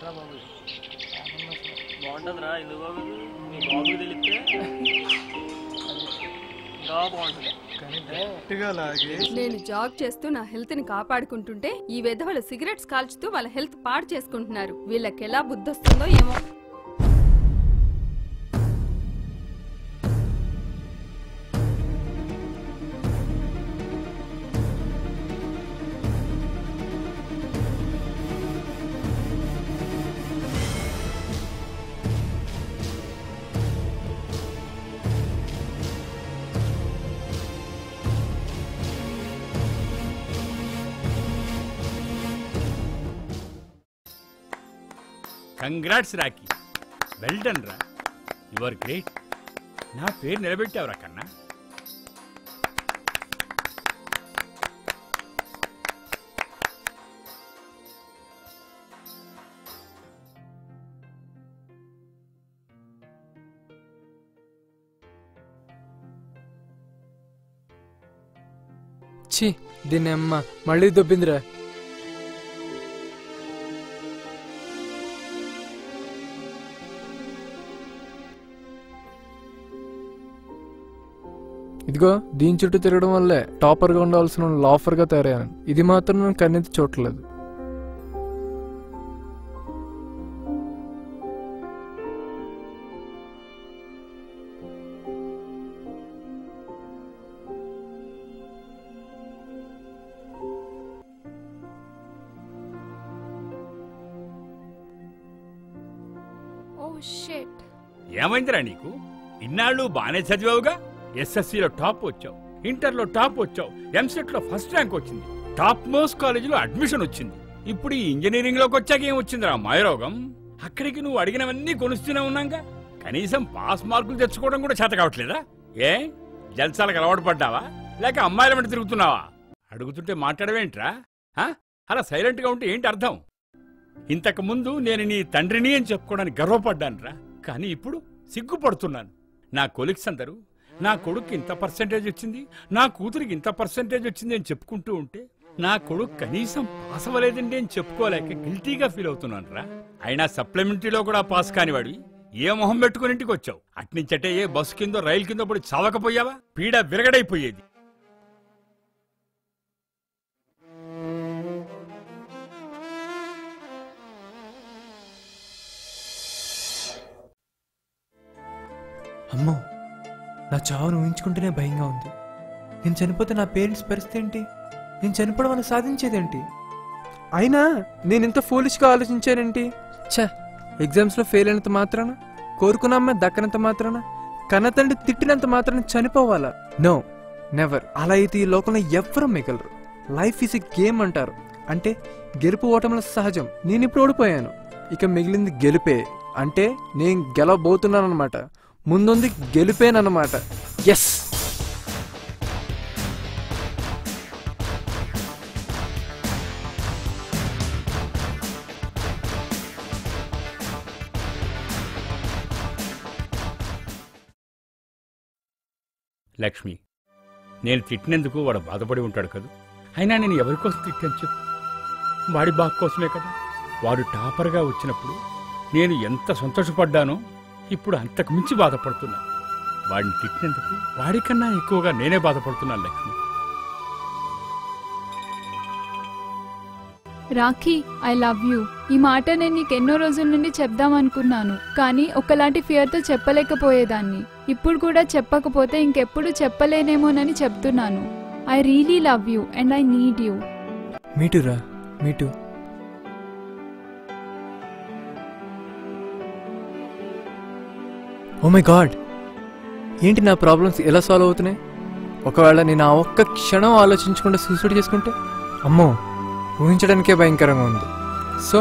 ఏంట్రా బాబు బాగుంటుందిరా ఎందుకు బాబు మీ బాబుకి తెలిస్తే ఇంకా బాగుంటుంది. నేను జాబ్ చేస్తూ నా హెల్త్ ని కాపాడుకుంటుంటే ఈ వెధవలు సిగరెట్స్ కాల్చుతూ వాళ్ళ హెల్త్ పాడు చేసుకుంటున్నారు. వీళ్ళకి ఎలా బుద్ధి వస్తుందో ఏమో. కంగ్రాట్స్ రాకీ, వెల్ డన్ రా, యు ఆర్ గ్రేట్. నా పేరు నిలబెట్టావురా కన్నా. ఛీ, దీన్ని అమ్మ మళ్ళీ దొబ్బిందిరా. ఇదిగో దీని చుట్టూ తిరగడం వల్లే టాపర్గా ఉండాల్సిన లాఫర్గా తయారయ్యాను. ఇది మాత్రం నేను కన్నెత్తి చూడలేదు. ఏమైందిరా నీకు? ఇన్నాళ్ళు బానే చదివావుగా. ఎస్ఎస్సీలో టాప్ వచ్చావు, ఇంటర్లో టాప్ వచ్చావు, ఎంసెట్లో ఫస్ట్ ర్యాంక్ వచ్చింది, టాప్ మోస్ట్ కాలేజీలో అడ్మిషన్ వచ్చింది. ఇప్పుడు ఈ ఇంజనీరింగ్ లోకి వచ్చాక ఏం వచ్చిందిరా మాయరోగం? అక్కడికి నువ్వు అడిగినవన్నీ కొనుస్తూనే ఉన్నాగా. కనీసం పాస్ మార్కులు తెచ్చుకోవడం కూడా చేత కావట్లేదా? ఏ జల్సాలకు అలవాటు పడ్డావా, లేక అమ్మాయిల వెంట తిరుగుతున్నావా? అడుగుతుంటే మాట్లాడవేంట్రా? అలా సైలెంట్ గా ఉంటే ఏంటి అర్థం? ఇంతకు ముందు నేను నీ తండ్రిని అని చెప్పుకోవడానికి గర్వపడ్డానురా, కానీ ఇప్పుడు సిగ్గుపడుతున్నాను. నా కొలీగ్స్ అందరూ నా కొడుకు ఇంత పర్సెంటేజ్ వచ్చింది, నా కూతురికి ఇంత పర్సెంటేజ్ వచ్చింది అని చెప్పుకుంటూ ఉంటే నా కొడుకు కనీసం పాస్ అవ్వలేదండి అని చెప్పుకోలేక గిల్టీగా ఫీల్ అవుతున్నాను రా. అయినా సప్లిమెంటరీలో కూడా పాస్ కానివాడి ఏ మొహం పెట్టుకుని ఇంటికి వచ్చావు? అట్నుంచటే ఏ బస్సు కిందో రైలు కిందో పడి చావకపోయావా? పీడ విరగడైపోయేది. అమ్మో, నా చావును ఊహించుకుంటేనే భయంగా ఉంది. నేను చనిపోతే నా పేరెంట్స్ పరిస్థితి ఏంటి? నేను చనిపోవడం వల్ల సాధించేదేంటి? అయినా నేను ఇంత ఫూలిష్గా ఆలోచించానేంటి? ఛా, ఎగ్జామ్స్లో ఫెయిల్ అయినంత మాత్రాన, కోరుకున్న అమ్మాయి దక్కనంత మాత్రాన, కన్నతండ్రి తిట్టినంత మాత్రాన చనిపోవాలా? No, never. అలా అయితే ఈ లోకంలో ఎవ్వరూ మిగలరు. లైఫ్ ఈజ్ ఎ గేమ్ అంటారు. అంటే గెలుపు ఓటముల సహజం. నేను ఇప్పుడు ఓడిపోయాను, ఇక మిగిలింది గెలుపే. అంటే నేను గెలవబోతున్నాను అనమాట. ముందుంది గెలిపేనన్నమాట. ఎస్. లక్ష్మి, నేను తిట్టినందుకు వాడు బాధపడి ఉంటాడు కదా. అయినా నేను ఎవరి కోసం తిట్టాను చెప్పు? వాడి బాగు కోసమే కదా. వాడు టాపర్గా వచ్చినప్పుడు నేను ఎంత సంతోషపడ్డానో ఇప్పుడు అంతకు మించి బాధపడుతున్నా. వాడిని తిట్టినందుకు వాడికన్నా ఎక్కువగా నేనే బాధపడుతున్నాను Lakshmi. Rakhi, I love you. ఈ మాట నేను నీకెన్నో రోజుల నుండి చెప్దామనుకున్నాను, కానీ ఒకలాంటి ఫియర్తో చెప్పలేకపోయేదాన్ని. ఇప్పుడు కూడా చెప్పకపోతే ఇంకెప్పుడు చెప్పలేనేమోనని చెప్తున్నాను. I really love you and I need you. Me too రా, మీటూ. ఓ మై గాడ్, ఏంటి నా ప్రాబ్లమ్స్ ఎలా సాల్వ్ అవుతున్నాయి? ఒకవేళ నేను ఆ ఒక్క క్షణం ఆలోచించకుండా సూసైడ్ చేసుకుంటే? అమ్మో, ఊహించడానికే భయంకరంగా ఉంది. సో